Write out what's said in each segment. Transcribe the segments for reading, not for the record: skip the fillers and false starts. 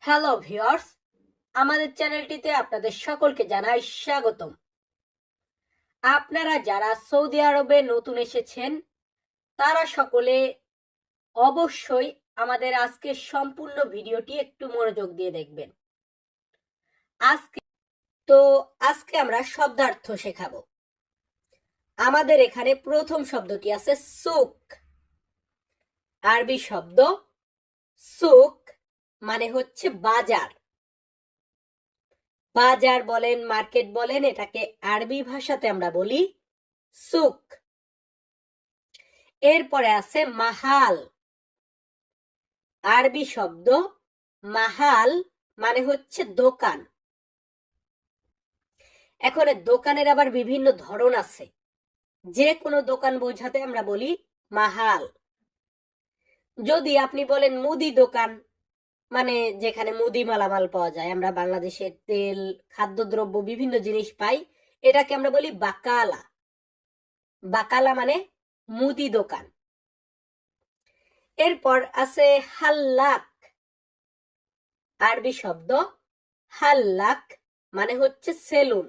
Hello viewers, আমাদের চ্যানেলটিতে আপনাদের সকলকে জানাই স্বাগতম। আপনারা যারা সৌদি আরবে নতুন এসেছেন তারা সকলে অবশ্যই আমাদের আজকের সম্পূর্ণ ভিডিওটি একটু মনোযোগ দিয়ে দেখবেন। আজকে আমরা শব্দার্থ শেখাবো। আমাদের এখানে প্রথম শব্দটি আছে সুক। আরবি শব্দ সুক মানে হচ্ছে বাজার। বাজার বলেন, মার্কেট বলেন, এটাকে আরবি ভাষাতে আমরা বলি সুক। এরপরে আছে মাহাল। আরবি শব্দ মাহাল মানে হচ্ছে দোকান। এখন দোকানের আবার বিভিন্ন ধরন আছে। যে কোনো দোকান বোঝাতে আমরা বলি মাহাল। যদি আপনি বলেন মুদি দোকান, মানে যেখানে মুদি মালামাল পাওয়া যায়, আমরা বাংলাদেশের তেল, খাদ্যদ্রব্য, বিভিন্ন জিনিস পাই, এটাকে আমরা বলি বাকালা। বাকালা মানে মুদি দোকান। এরপর আছে হাল্লাক। আরবি শব্দ হাল্লাক মানে হচ্ছে সেলুন।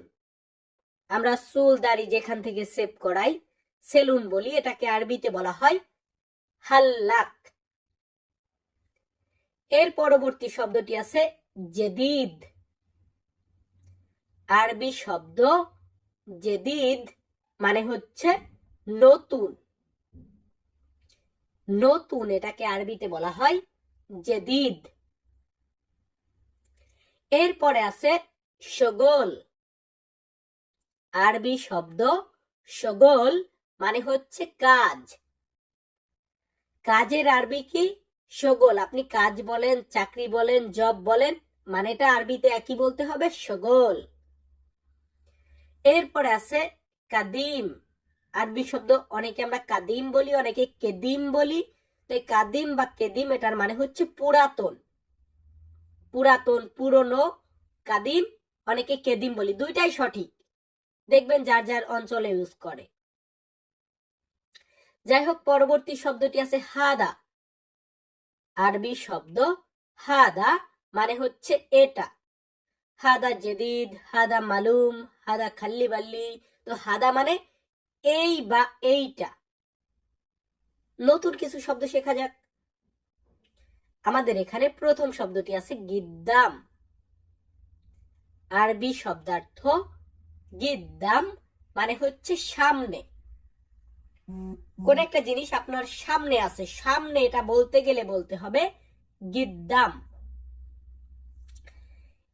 আমরা চুল দাড়ি যেখান থেকে সেভ করাই সেলুন বলি, এটাকে আরবিতে বলা হয় হাল্লাক। এর পরবর্তী শব্দটি আছে জেদিদ। আরবি শব্দ জেদিদ মানে হচ্ছে নতুন। নতুন, এটাকে আরবিতে বলা হয় জেদিদ। এরপরে আছে শগল। আরবি শব্দ শগল মানে হচ্ছে কাজ। কাজের আরবি কি? শগল। আপনি কাজ বলেন, চাকরি বলেন, জব বলেন, মানেটা আরবিতে একই বলতে হবে, শগল। এরপরে আছে কাদিম। আরবি শব্দ অনেকে আমরা কাদিম বলি, অনেকে কেদিম বলি। তো কাদিম বা কেদিম এটার মানে হচ্ছে পুরাতন। পুরাতন, পুরনো। কাদিম, অনেকে কেদিম বলি, দুইটাই সঠিক। দেখবেন যার যার অঞ্চলে ইউজ করে। যাই হোক, পরবর্তী শব্দটি আছে হাদা। আরবি শব্দ হাদা মানে হচ্ছে এটা। হাদা জেদিদ, হাদা মালুম, হাদা খাল্লি বাল্লি। তো হাদা মানে এই বা এইটা। নতুন কিছু শব্দ শেখা যাক। আমাদের এখানে প্রথম শব্দটি আছে গিদ্দাম। আরবি শব্দার্থ গিদ্দাম মানে হচ্ছে সামনে। কোন একটা জিনিস আপনার সামনে আছে, সামনে, এটা বলতে গেলে বলতে হবে গিদ্দাম।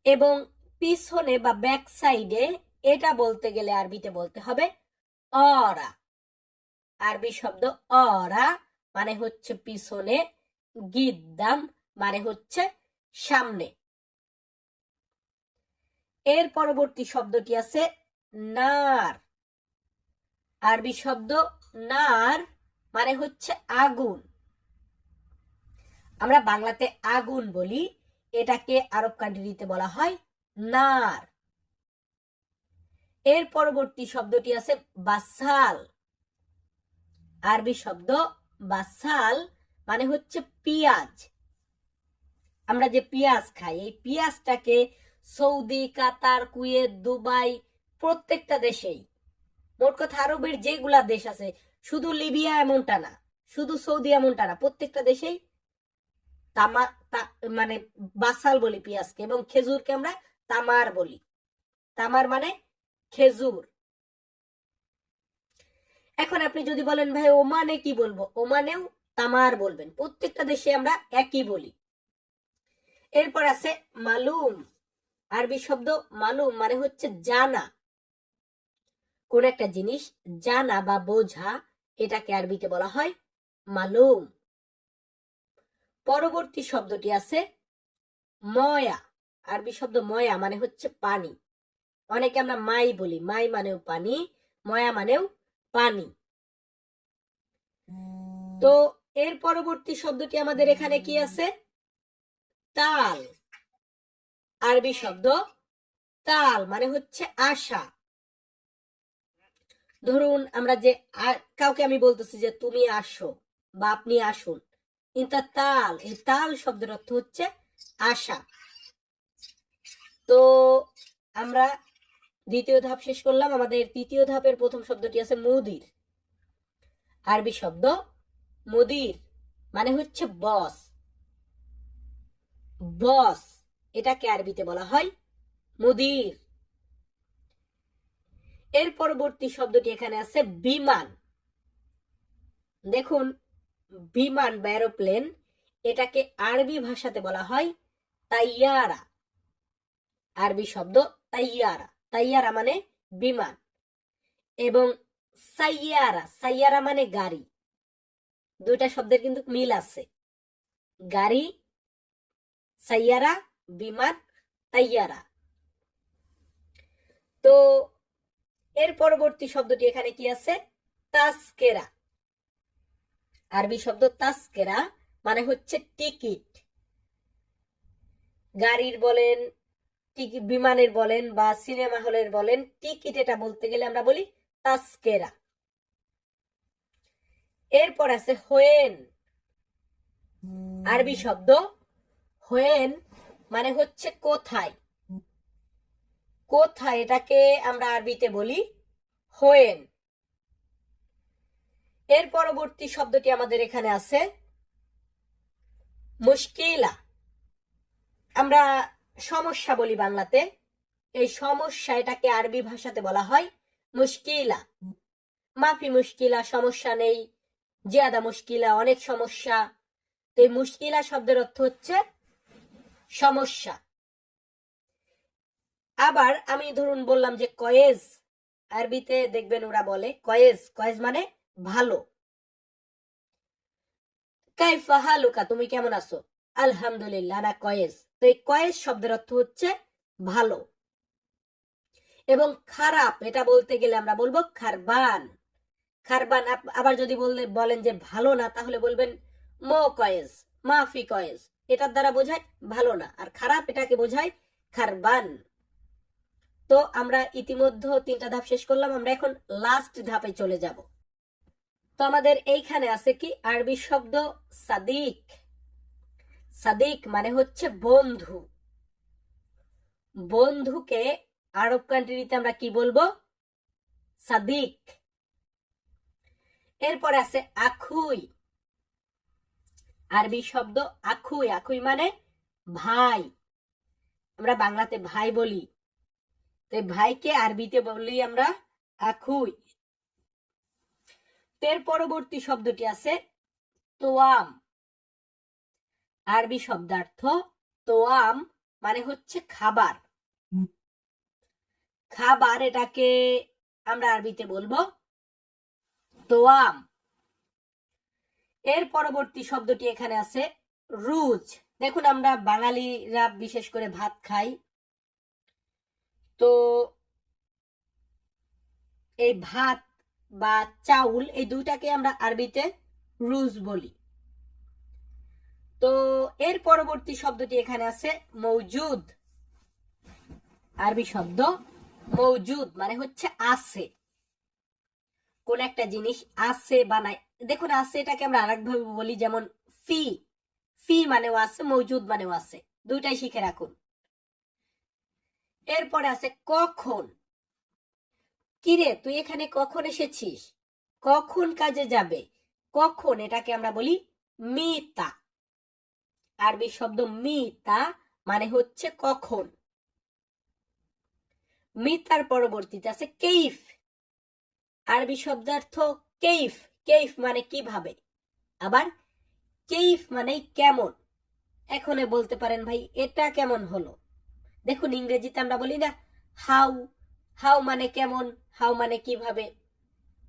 এবং পিছনে বা ব্যাক সাইডে, এটা বলতে গেলে আরবিতে বলতে হবে অরা। আরবি শব্দ অরা মানে হচ্ছে পিছনে, গিদ্দাম মানে হচ্ছে সামনে। এর পরবর্তী শব্দটি আছে নার। আরবি শব্দ নার মানে হচ্ছে আগুন। আমরা বাংলাতে আগুন বলি, এটাকে আরব কান্ট্রিতে বলা হয় নার। এর পরবর্তী শব্দটি আছে বাসাল। আরবি শব্দ বাসাল মানে হচ্ছে পেঁয়াজ। আমরা যে পেঁয়াজ খাই, এই পেঁয়াজটাকে সৌদি, কাতার, কুয়েত, দুবাই, প্রত্যেকটা দেশেই, মোট কথা আরবের যেগুলা দেশ আছে, শুধু লিবিয়া এমনটা না, শুধু সৌদি এমনটা না, প্রত্যেকটা দেশেই মানে বাসাল বলি পেঁয়াজকে, এবং খেজুরকে আমরা তামার বলি। তামার মানে খেজুর। এখন আপনি যদি বলেন ভাই ওমানে কি বলবো, ওমানেও তামার বলবেন। প্রত্যেকটা দেশে আমরা একই বলি। এরপর আছে মালুম। আরবি শব্দ মালুম মানে হচ্ছে জানা। কোন একটা জিনিস জানা বা বোঝা, এটাকে আরবিতে বলা হয় মালুম। পরবর্তী শব্দটি আছে ময়া। আরবি শব্দ ময়া মানে হচ্ছে পানি। অনেকে আমরা মাই বলি, মাই মানেও পানি, ময়া মানেও পানি। তো এর পরবর্তী শব্দটি আমাদের এখানে কি আছে? তাল। আরবি শব্দ তাল মানে হচ্ছে আশা। ধরুন আমরা যে কাউকে আমি বলতেছি যে তুমি আসো বা আপনি আসুন, কিন্তু তাল, এই তাল শব্দের অর্থ হচ্ছে আশা। তো আমরা দ্বিতীয় ধাপ শেষ করলাম। আমাদের তৃতীয় ধাপের প্রথম শব্দটি আছে মুদির। আরবি শব্দ মুদির মানে হচ্ছে বস। বস এটাকে আরবিতে বলা হয় মুদির। এর পরবর্তী শব্দটি এখানে আছে বিমান। দেখুন, বিমান বা এরোপ্লেন, এটাকে আরবি ভাষাতে বলা হয় তাইয়ারা। আরবি শব্দ তাইয়ারা। তাইয়ারা মানে বিমান। এবং সাইয়ারা, সাইয়ারা মানে গাড়ি। দুইটা শব্দের কিন্তু মিল আছে। গাড়ি সাইয়ারা, বিমান তাইয়ারা। তো এর পরবর্তী শব্দটি এখানে কি আছে? তাস্কেরা। আরবি শব্দ তাস্কেরা মানে হচ্ছে টিকিট। গাড়ির বলেন, টিকিট, বিমানের বলেন বা সিনেমা হলের বলেন, টিকিট এটা বলতে গেলে আমরা বলি তাস্কেরা। এরপর আছে হোয়েন। আরবি শব্দ হোয়েন মানে হচ্ছে কোথায়। কোথায় এটাকে আমরা আরবিতে বলি হোয়েন। এর পরবর্তী শব্দটি আমাদের এখানে আছে মুশকিলা। আমরা সমস্যা বলি বাংলাতে, এই সমস্যা এটাকে আরবি ভাষাতে বলা হয় মুশকিলা। মাফি মুশকিলা, সমস্যা নেই, জিয়াদা মুশকিলা, অনেক সমস্যা। তো এই মুশকিলা শব্দের অর্থ হচ্ছে সমস্যা। আবার আমি ধরুন বললাম যে কয়েজ, আরবিতে দেখবেন ওরা বলে কয়েজ। কয়েজ মানে ভালো। কাইফা হালুকা, তুমি কেমন আছো? আলহামদুলিল্লাহ, না কয়েজ। তো এই কয়েজ শব্দের অর্থ হচ্ছে ভালো। এবং খারাপ এটা বলতে গেলে আমরা বলবো খারবান। খারবান। আবার যদি বলেন যে ভালো না, তাহলে বলবেন মো কয়েজ, মাফি কয়েজ। এটার দ্বারা বোঝায় ভালো না, আর খারাপ এটাকে বোঝায় খারবান। তো আমরা ইতিমধ্যে 3টা ধাপ শেষ করলাম। আমরা এখন লাস্ট ধাপে চলে যাব। তো আমাদের এইখানে আছে কি? আরবি শব্দ সাদিক। সাদিক মানে হচ্ছে বন্ধু। বন্ধুকে আরব কান্ট্রিতে আমরা কি বলবো? সাদিক। এরপর আছে আখুই। আরবি শব্দ আখুই। আখুই মানে ভাই। আমরা বাংলাতে ভাই বলি, তো ভাইকে আরবিতে বলি আমরা আখুই। এর পরবর্তী শব্দটি আছে তোয়াম। আরবি শব্দার্থ তোয়াম মানে হচ্ছে খাবার। খাবার এটাকে আমরা আরবিতে বলবো তোয়াম। এর পরবর্তী শব্দটি এখানে আছে রুজ। দেখুন, আমরা বাঙালিরা বিশেষ করে ভাত খাই, তো এই ভাত বা চাউল এই দুইটাকে আমরা আরবিতে রুজ বলি। তো এর পরবর্তী শব্দটি এখানে আছে মৌজুদ। আরবি শব্দ মৌজুদ মানে হচ্ছে আছে। কোন একটা জিনিস আছে বানাই। দেখুন, আছে এটাকে আমরা আরেকভাবে বলি, যেমন ফি। ফি মানেও আছে, মৌজুদ মানেও আছে। দুইটাই শিখে রাখুন। এরপরে আছে কখন। কিরে, তুই এখানে কখন এসেছিস? কখন কাজে যাবে? কখন এটাকে আমরা বলি মিতা। আরবি শব্দ মিতা মানে হচ্ছে কখন। মিতার পরবর্তীতে আছে কেইফ। আরবি শব্দার্থ কেইফ। কেইফ মানে কিভাবে। আবার কেইফ মানে কেমন। এখন বলতে পারেন ভাই এটা কেমন হলো। দেখুন, ইংরেজিতে আমরা বলি না হাউ। হাউ মানে কেমন, হাউ মানে কিভাবে।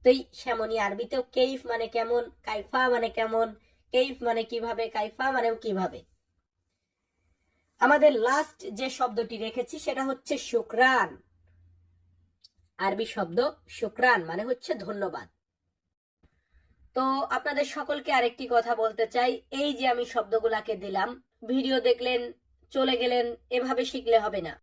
তো সেমনই আরবিতেও কেইফ মানে কেমন, কাইফা মানে কেমন, কেইফ মানে কিভাবে, কাইফা মানেও কিভাবে। আমাদের লাস্ট যে শব্দটি রেখেছি সেটা হচ্ছে শুকরান। আরবি শব্দ শুকরান মানে হচ্ছে ধন্যবাদ। তো আপনাদের সকলকে আরেকটি কথা বলতে চাই, এই যে আমি শব্দগুলাকে দিলাম, ভিডিও দেখলেন চলে গেলেন, এভাবে শিখলে হবে না।